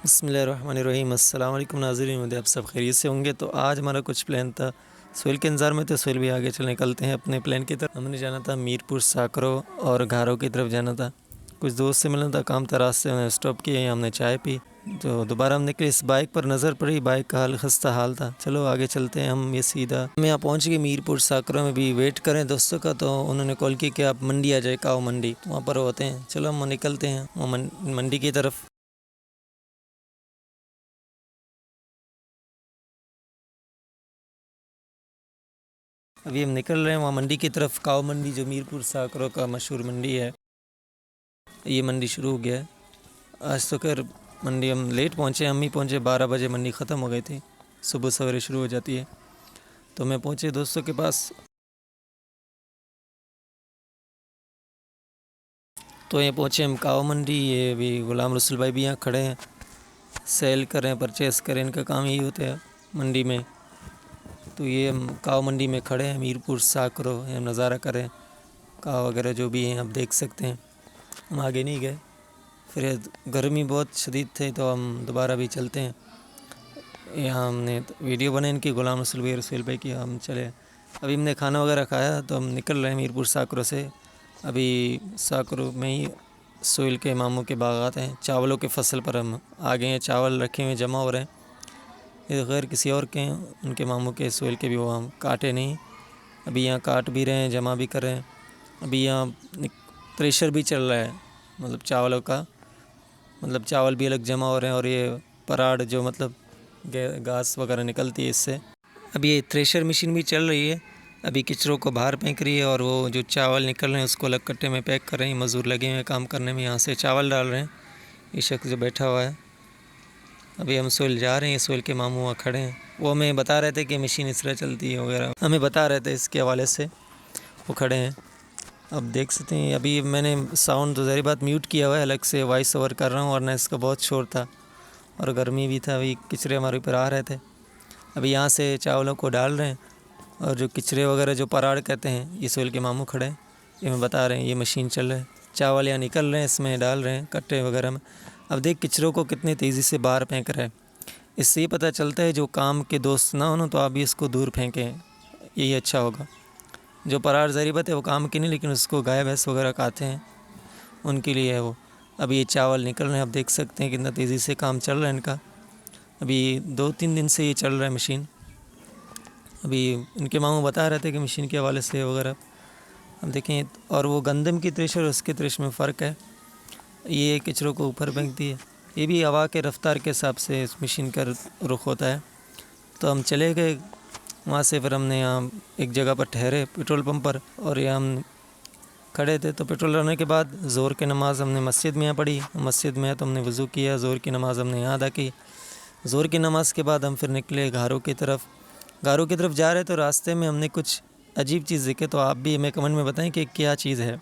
बिस्मिल्लाहिर्रहमानिर्रहीम। अस्सलाम वालेकुम नाज़रीन, उम्मीद है आप सब खैरियत से होंगे। तो आज हमारा कुछ प्लान था, सोहेल के इंतज़ार में, तो सोहेल भी आगे चल निकलते हैं अपने प्लान की तरफ। हमने जाना था मीरपुर साकरो और घारो की तरफ जाना था। कुछ दोस्त से मिलना था, काम था, रास्ते में स्टॉप किए, हमने चाय पी, तो दोबारा हम निकले। इस बाइक पर नज़र पड़ी, बाइक का हाल खस्ता हाल था। चलो आगे चलते हैं। हम ये सीधा हम यहाँ पहुँच गए मीरपुर साकरो में। भी वेट करें दोस्तों का, तो उन्होंने कॉल की कि आप मंडी आ जाए, काओ मंडी, तो वहाँ पर होते हैं। चलो हम निकलते हैं वहाँ मंडी की तरफ। अभी हम निकल रहे हैं वहाँ मंडी की तरफ, काओ मंडी, जो मीरपुर साकरों का मशहूर मंडी है। ये मंडी शुरू हो गया है आज तो। खैर मंडी हम लेट पहुँचे, हम ही पहुँचे 12 बजे, मंडी ख़त्म हो गई थी। सुबह सवेरे शुरू हो जाती है। तो मैं पहुँचे दोस्तों के पास, तो ये पहुँचे हम काओ मंडी। ये भी गुलाम रसूल भाई भी यहाँ खड़े हैं, सेल करें, परचेस करें, इनका काम यही होता है मंडी में। तो ये हम काओ मंडी में खड़े हैं, मीरपुर साकरो, हम नज़ारा करें काओ वगैरह जो भी हैं आप देख सकते हैं। हम आगे नहीं गए, फिर गर्मी बहुत शदीद थी, तो हम दोबारा भी चलते हैं। यहाँ हमने वीडियो बनाई इनकी, गुलाम रसूल भाई की। हम चले, अभी हमने खाना वगैरह खाया, तो हम निकल रहे हैं मीरपुर साकरो से। अभी साकरो में ही सोहेल के मामू के बागात हैं, चावलों के फसल पर हम आ गए हैं। चावल रखे हुए जमा हो रहे हैं, ये गैर किसी और के हैं, उनके मामू के, सोहेल के भी। वो हम काटे नहीं, अभी यहाँ काट भी रहे हैं, जमा भी कर रहे हैं। अभी यहाँ थ्रेशर भी चल रहा है, मतलब चावलों का, मतलब चावल भी अलग जमा हो रहे हैं। और ये पराड़ जो मतलब घास वगैरह निकलती है इससे, अभी ये थ्रेशर मशीन भी चल रही है। अभी किचरों को बाहर फेंक रही है, और वो जो चावल निकल रहे हैं उसको अलग कट्टे में पैक कर रहे हैं। मज़दूर लगे हुए हैं काम करने में, यहाँ से चावल डाल रहे हैं। ये शख्स जो बैठा हुआ है, अभी हम सोहेल जा रहे हैं, सोहेल के मामू वहाँ खड़े हैं। वो हमें बता रहे थे कि मशीन इस तरह चलती है वगैरह, हमें बता रहे थे इसके हवाले से। वो खड़े हैं, अब देख सकते हैं। अभी मैंने साउंड तो ज़ाहिर बात म्यूट किया हुआ है, अलग से वॉइस ओवर कर रहा हूँ, वरना इसका बहुत शोर था और गर्मी भी था। अभी किचरे हमारे ऊपर आ रहे थे। अभी यहाँ से चावलों को डाल रहे हैं, और जो किचरे वगैरह जो पराड़ कहते हैं, ये सोहेल के मामू खड़े हैं, ये हमें बता रहे हैं। ये मशीन चल रहा है, चावल यहाँ निकल रहे हैं, इसमें डाल रहे हैं कट्टे वगैरह में। अब देख किचरों को कितनी तेज़ी से बाहर फेंक रहे हैं। इससे ये पता चलता है जो काम के दोस्त ना हो ना, तो आप भी इसको दूर फेंकें, यही अच्छा होगा। जो परार ज़रीबत है वो काम की नहीं, लेकिन उसको गाय भैंस वगैरह खाते हैं, उनके लिए है वो। अभी ये चावल निकल रहे हैं, आप देख सकते हैं कितना तेज़ी से काम चल रहा है इनका। अभी 2-3 दिन से ये चल रहा है मशीन। अभी इनके मामू बता रहे थे कि मशीन के हवाले से वगैरह। अब देखें, और वो गंदम की थ्रेशर और उसके थ्रेशर में फ़र्क है। ये किचरों को ऊपर फेंकती है, ये भी हवा के रफ्तार के हिसाब से इस मशीन का रुख होता है। तो हम चले गए वहाँ से, फिर हमने यहाँ एक जगह पर ठहरे पेट्रोल पंप पर, और यहाँ हम खड़े थे। तो पेट्रोल डालने के बाद ज़ोर की नमाज़ हमने मस्जिद में यहाँ पढ़ी। मस्जिद में तो हमने वज़ू किया, ज़ोर की नमाज़ हमने यहाँ अदा की। ज़ोर की नमाज़ के बाद हम फिर निकले घारों की तरफ। घारों की तरफ जा रहे तो रास्ते में हमने कुछ अजीब चीज़ देखे, तो आप भी हमें कमेंट में बताएं कि क्या चीज़ है।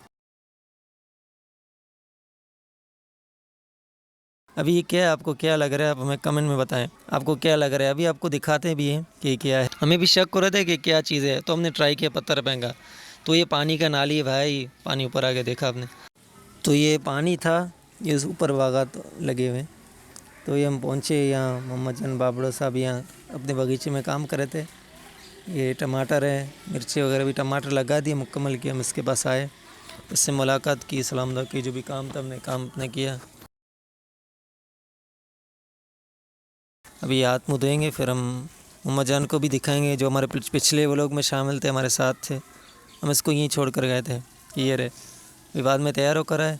अभी ये क्या है, आपको क्या लग रहा है, आप हमें कमेंट में बताएं आपको क्या लग रहा है। अभी आपको दिखाते भी हैं कि क्या है। हमें भी शक हो रहा था कि क्या चीज़ है, तो हमने ट्राई किया, पत्थर फेंका, तो ये पानी का नाली है भाई। पानी ऊपर आ गया, देखा आपने, तो ये पानी था, ये ऊपर बागात लगे हुए। तो ये हम पहुँचे यहाँ, मोहम्मद जन बाबड़ो साहब यहाँ अपने बगीचे में काम कर रहे थे। ये टमाटर है, मिर्ची वगैरह भी, टमाटर लगा दिए मुकम्मल किया। हम इसके पास आए, इससे मुलाकात की, सलाम दुआ की, जो भी काम था हमने काम अपने किया। अभी हाथ मुँह धोएंगे, फिर हम मोहम्मद जान को भी दिखाएंगे, जो हमारे पिछले व्लॉग में शामिल थे, हमारे साथ थे। हम इसको यहीं छोड़ कर गए थे कि ये रहे। अभी बाद में तैयार होकर आए,